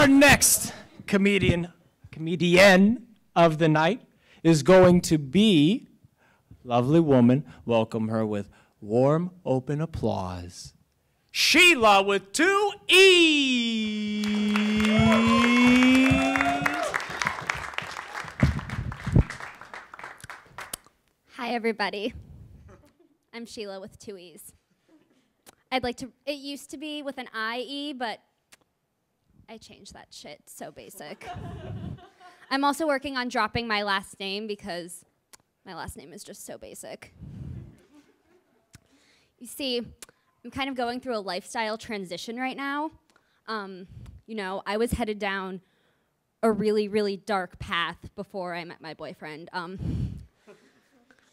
Our next comedian of the night is going to be lovely woman. Welcome her with warm, open applause. Sheela with 2 E's. Hi, everybody. I'm Sheela with 2 E's. It used to be with an I-E, but I changed that shit. So basic. I'm also working on dropping my last name because my last name is just so basic. You see, I'm kind of going through a lifestyle transition right now. You know, I was headed down a really, really dark path before I met my boyfriend.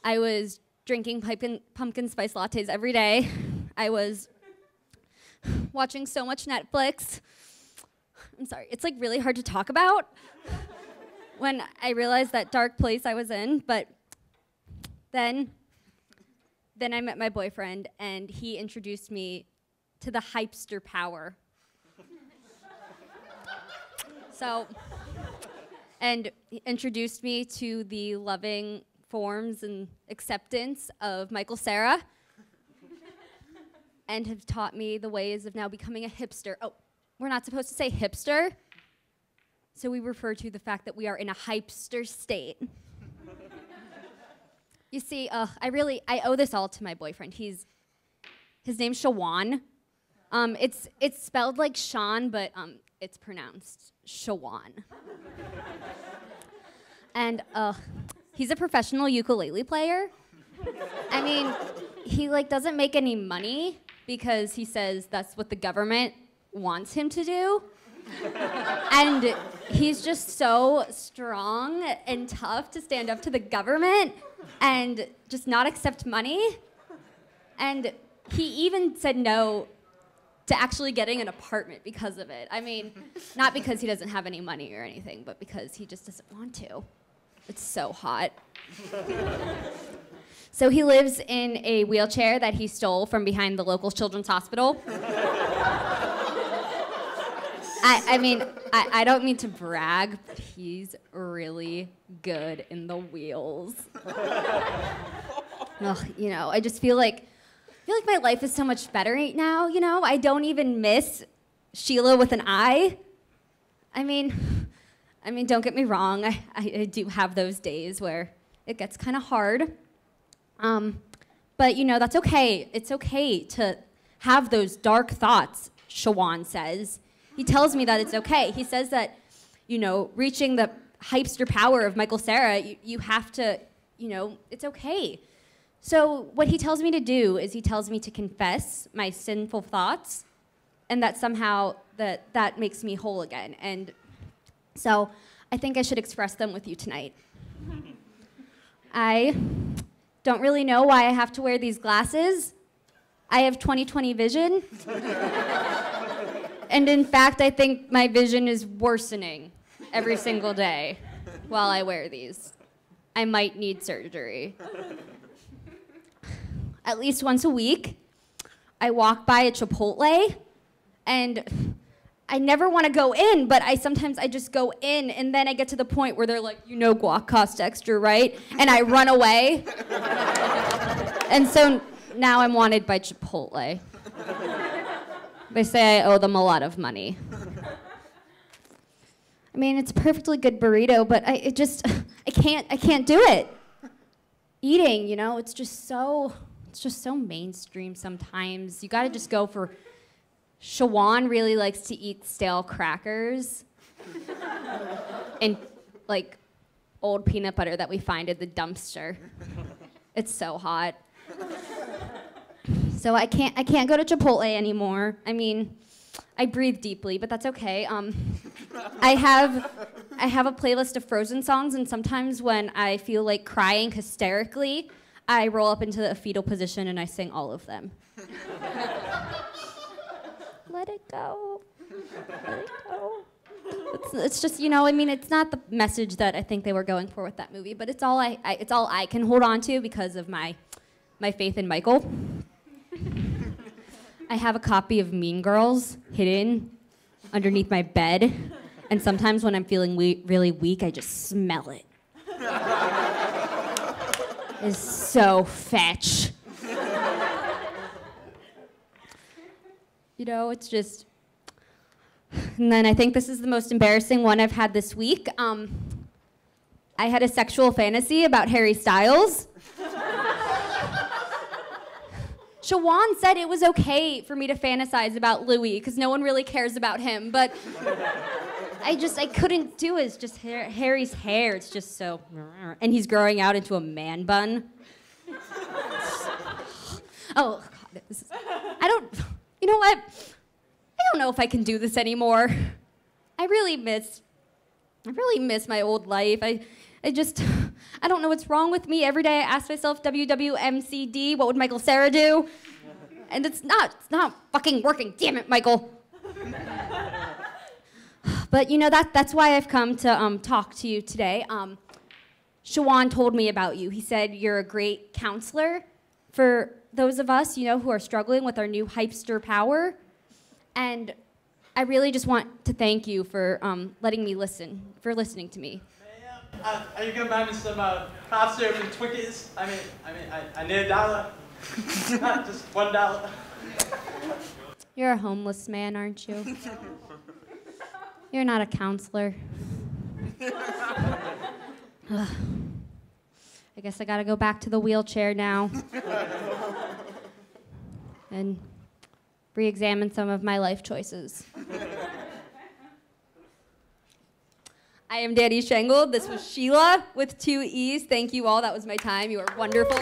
I was drinking pumpkin spice lattes every day. I was watching so much Netflix. I'm sorry, it's like really hard to talk about when I realized that dark place I was in, but then I met my boyfriend and he introduced me to the hipster power. And he introduced me to the loving forms and acceptance of Michael Cera and have taught me the ways of now becoming a hipster. Oh, we're not supposed to say hipster, so we refer to the fact that we are in a hipster state. You see, I owe this all to my boyfriend. His name's Shawan. It's spelled like Sean, but it's pronounced Shawan. And he's a professional ukulele player. I mean, he like doesn't make any money because he says that's what the government wants him to do. And he's just so strong and tough to stand up to the government and just not accept money. And he even said no to actually getting an apartment because of it. I mean, not because he doesn't have any money or anything, but because he just doesn't want to. It's so hot. So he lives in a wheelchair that he stole from behind the local children's hospital. I mean, I don't mean to brag, but he's really good in the wheels. Ugh, you know, I just feel like my life is so much better right now, you know? I don't even miss Sheela with an I. I mean, don't get me wrong, I do have those days where it gets kind of hard. But, you know, that's okay. It's okay to have those dark thoughts, Shawan says. He tells me that it's okay. He says that, you know, reaching the hipster power of Michael Cera, you have to, you know, it's okay. So what he tells me to do is he tells me to confess my sinful thoughts and that somehow that makes me whole again. And so I think I should express them with you tonight. I don't really know why I have to wear these glasses. I have 20/20 vision. And in fact, I think my vision is worsening every single day while I wear these. I might need surgery. At least once a week, I walk by a Chipotle, and I never want to go in, but sometimes I just go in, and then I get to the point where they're like, you know guac costs extra, right? And I run away. And so now I'm wanted by Chipotle. They say I owe them a lot of money. I mean, it's a perfectly good burrito, but I can't do it. Eating, you know, it's just so mainstream sometimes. You gotta just go for, Shawan really likes to eat stale crackers and like old peanut butter that we find at the dumpster. It's so hot. So I can't go to Chipotle anymore. I mean, I breathe deeply, but that's okay. I have a playlist of Frozen songs, and sometimes when I feel like crying hysterically, I roll up into a fetal position and I sing all of them. Let it go. Let it go. It's just, you know, I mean, it's not the message that I think they were going for with that movie, but it's all I can hold on to because of my faith in Michael. I have a copy of Mean Girls hidden underneath my bed, And sometimes when I'm feeling really weak, I just smell it. It's so fetch. You know, it's just... And then I think this is the most embarrassing one I've had this week. I had a sexual fantasy about Harry Styles. Shawan said it was okay for me to fantasize about Louis because no one really cares about him, but I couldn't do it. It's just Harry's hair. It's just so, and he's growing out into a man bun. Oh, God, you know what? I don't know if I can do this anymore. I really miss my old life. I don't know what's wrong with me. Every day I ask myself, WWMCD, what would Michael Cera do? And it's not fucking working. Damn it, Michael. But you know, that's why I've come to talk to you today. Shawan told me about you. He said you're a great counselor for those of us, you know, who are struggling with our new hipster power. And I really just want to thank you for letting me listening to me. Are you gonna buy me some cough syrup and Twinkies? I need $1. Just $1. You're a homeless man, aren't you? You're not a counselor. Ugh. I guess I gotta go back to the wheelchair now. And re-examine some of my life choices. I am Dani Shangold. This was Sheela with 2 E's. Thank you all. That was my time. You are wonderful.